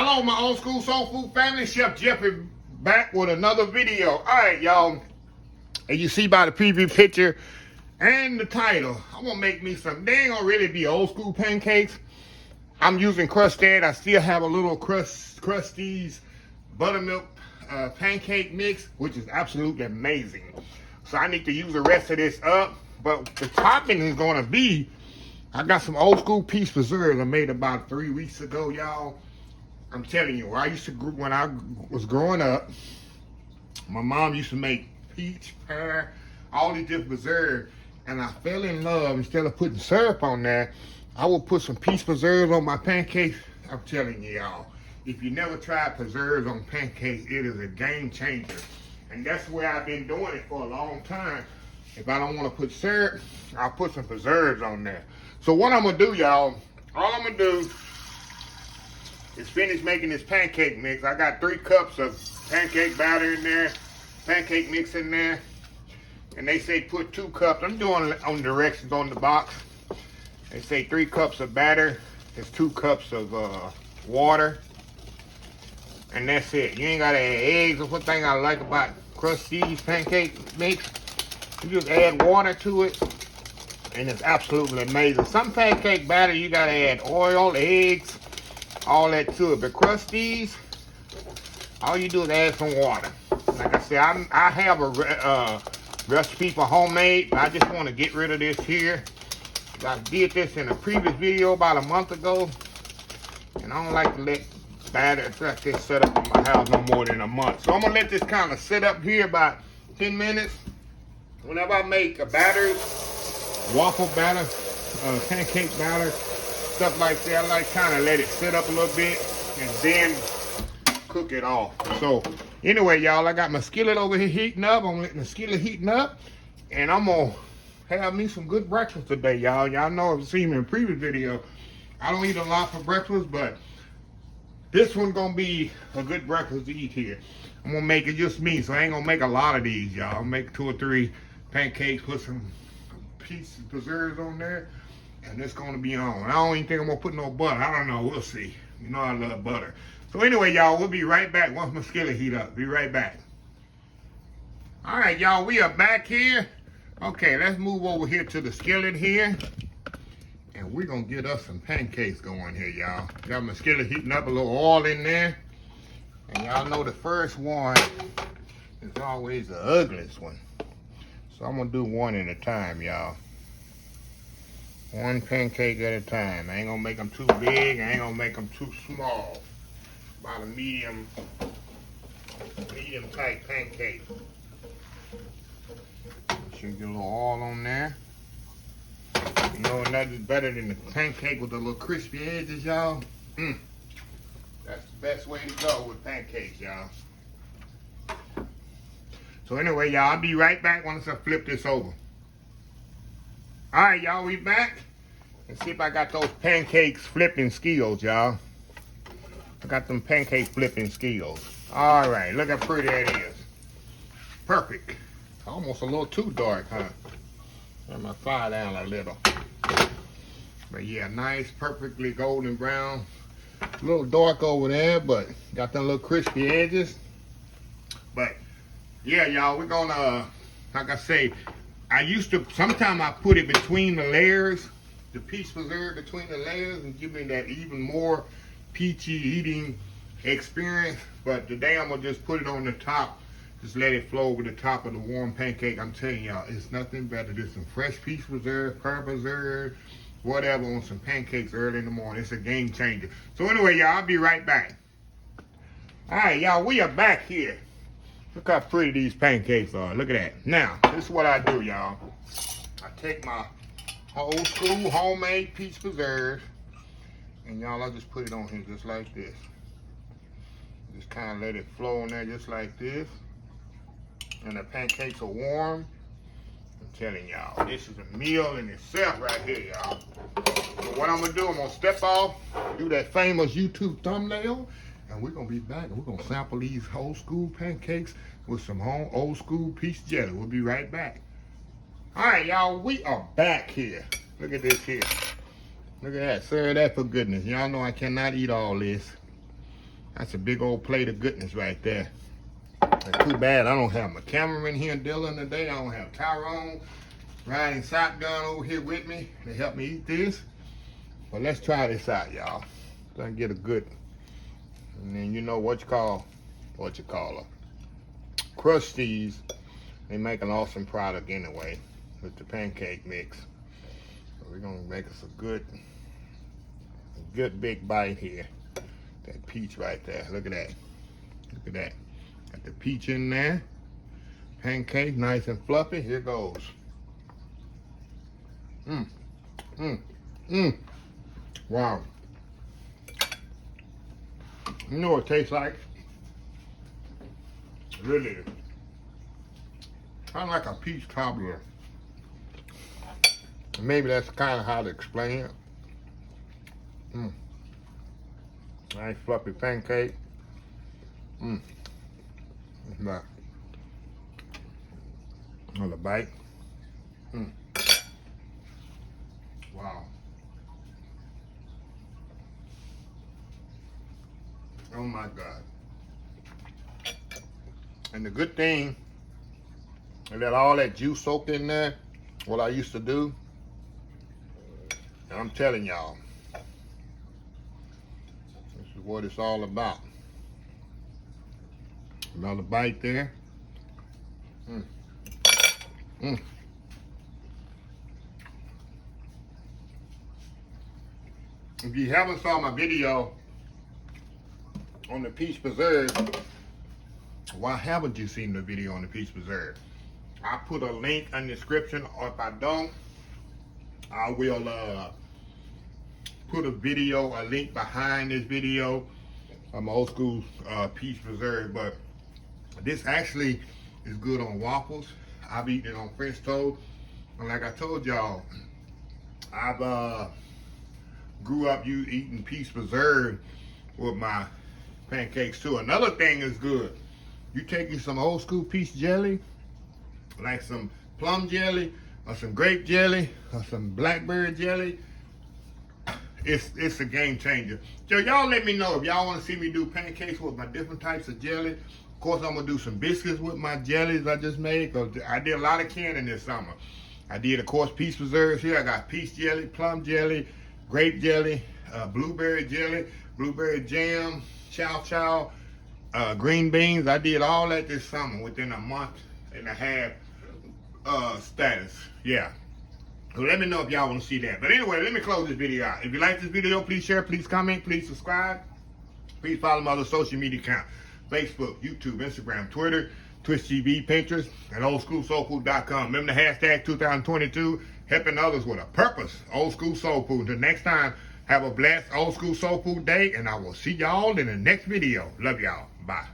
Hello, my old school soul food family. Chef Jeffrey back with another video. All right, y'all. And you see by the preview picture and the title, I'm gonna make me some. They ain't gonna really be old school pancakes. I'm using crusted. I still have a little Krusteaz buttermilk pancake mix, which is absolutely amazing. So I need to use the rest of this up. But the topping is gonna be, I got some old school peach preserves I made about 3 weeks ago, y'all. I'm telling you, when I was growing up, my mom used to make peach, pear, all these different preserves, and I fell in love. Instead of putting syrup on there, I would put some peach preserves on my pancakes. I'm telling you, y'all, if you never tried preserves on pancakes, it is a game changer. And that's the way I've been doing it for a long time. If I don't want to put syrup, I'll put some preserves on there. So what I'm gonna do, y'all, all I'm gonna do is finish making this pancake mix. I got 3 cups of pancake batter in there, pancake mix in there, and they say put 2 cups. I'm doing on directions on the box. They say 3 cups of batter, it's 2 cups of water, and that's it. You ain't gotta add eggs. That's one thing I like about Krusteaz pancake mix. You just add water to it, and it's absolutely amazing. Some pancake batter, you gotta add oil, eggs, all that to it. But Krusteaz, all you do is add some water. Like I said, I have a recipe for homemade, but I just want to get rid of this here. I did this in a previous video about a month ago, and I don't like to let batter like this set up in my house no more than a month. So I'm gonna let this kind of sit up here about 10 minutes. Whenever I make a batter, waffle batter, pancake batter, stuff like that, I like kind of let it sit up a little bit and then cook it off. So anyway, y'all, I got my skillet over here heating up. I'm letting the skillet heating up, and I'm gonna have me some good breakfast today, y'all. Y'all know, I've seen me in a previous video, I don't eat a lot for breakfast, but this one gonna be a good breakfast to eat here. I'm gonna make it just me, so I ain't gonna make a lot of these, y'all. I'll make 2 or 3 pancakes, put some pieces of preserves on there, and it's gonna be on. I don't even think I'm gonna put no butter. I don't know, we'll see. You know I love butter. So anyway, y'all, we'll be right back once my skillet heat up. Be right back. All right, y'all, we are back here. Okay, let's move over here to the skillet here, and we're gonna get us some pancakes going here, y'all. Got my skillet heating up, a little oil in there, and y'all know the first one is always the ugliest one. So I'm gonna do one at a time, y'all. One pancake at a time. I ain't gonna make them too big, I ain't gonna make them too small. About a medium type pancake. Should get a little oil on there. You know, nothing's better than the pancake with the little crispy edges, y'all. That's the best way to go with pancakes, y'all. So anyway, y'all, I'll be right back once I flip this over. All right, y'all, we back. Let's see if I got those pancakes flipping skills, y'all. I got them pancake flipping skills. All right, look how pretty that is. Perfect. Almost a little too dark, huh? Turn my fire down a little. But yeah, nice, perfectly golden brown. A little dark over there, but got them little crispy edges. But yeah, y'all, we're gonna, like I say, sometimes I put it between the layers, the peach preserve between the layers, and give me that even more peachy eating experience. But today I'm gonna just put it on the top. Just let it flow over the top of the warm pancake. I'm telling y'all, it's nothing better than some fresh peach preserve, pear preserve, whatever on some pancakes early in the morning. It's a game changer. So anyway, y'all, I'll be right back. All right, y'all, we are back here. Look how pretty these pancakes are. Look at that. Now, this is what I do, y'all. I take my old school homemade peach preserve, and y'all, I just put it on here just like this. Just kind of let it flow in there just like this. And the pancakes are warm. I'm telling y'all, this is a meal in itself right here, y'all. So what I'm gonna do, I'm gonna step off, do that famous YouTube thumbnail, and we're gonna be back and we're gonna sample these old school pancakes with some old school peach jelly. We'll be right back. All right, y'all, we are back here. Look at this here. Look at that, serve that for goodness. Y'all know I cannot eat all this. That's a big old plate of goodness right there. And too bad I don't have my cameraman here Dylan today. I don't have Tyrone riding shotgun over here with me to help me eat this. But let's try this out, y'all. Gonna get a good, and then you know what you call her. Crushed cheese. They make an awesome product anyway with the pancake mix. So we're gonna make us a good big bite here. That peach right there. Look at that. Look at that. Got the peach in there. Pancake, nice and fluffy. Here goes. Wow. You know what it tastes like? Really. Kind of like a peach cobbler. Maybe that's kind of how to explain it. Nice fluffy pancake. Another bite. Wow. Oh my God. And the good thing is that all that juice soaked in there, what I used to do, and I'm telling y'all, this is what it's all about. Another bite there. If you haven't saw my video on the peach preserve, why haven't you seen the video on the peach preserve? I put a link in the description, or if I don't, I will put a link behind this video. I'm old school peach preserve, but this actually is good on waffles. I've eaten it on French toast, and like I told y'all, I've grew up eating peach preserve with my pancakes too. Another thing is good. You take you some old school peach jelly, like some plum jelly, or some grape jelly, or some blackberry jelly. It's a game changer. So y'all let me know if y'all want to see me do pancakes with my different types of jelly. Of course, I'm gonna do some biscuits with my jellies I just made, because I did a lot of canning this summer. I did, of course, peach preserves here. I got peach jelly, plum jelly, grape jelly, blueberry jelly, blueberry jam, chow, green beans. I did all that this summer within a month and a half status. Yeah. So let me know if y'all want to see that. But anyway, let me close this video out. If you like this video, please share, please comment, please subscribe. Please follow my other social media accounts: Facebook, YouTube, Instagram, Twitter, Twitch TV, Pinterest, and oldschoolsoulfood.com. Remember the hashtag 2022, helping others with a purpose. Old School Soul Food. Until next time, have a blessed Old School Soul Food day, and I will see y'all in the next video. Love y'all. Bye.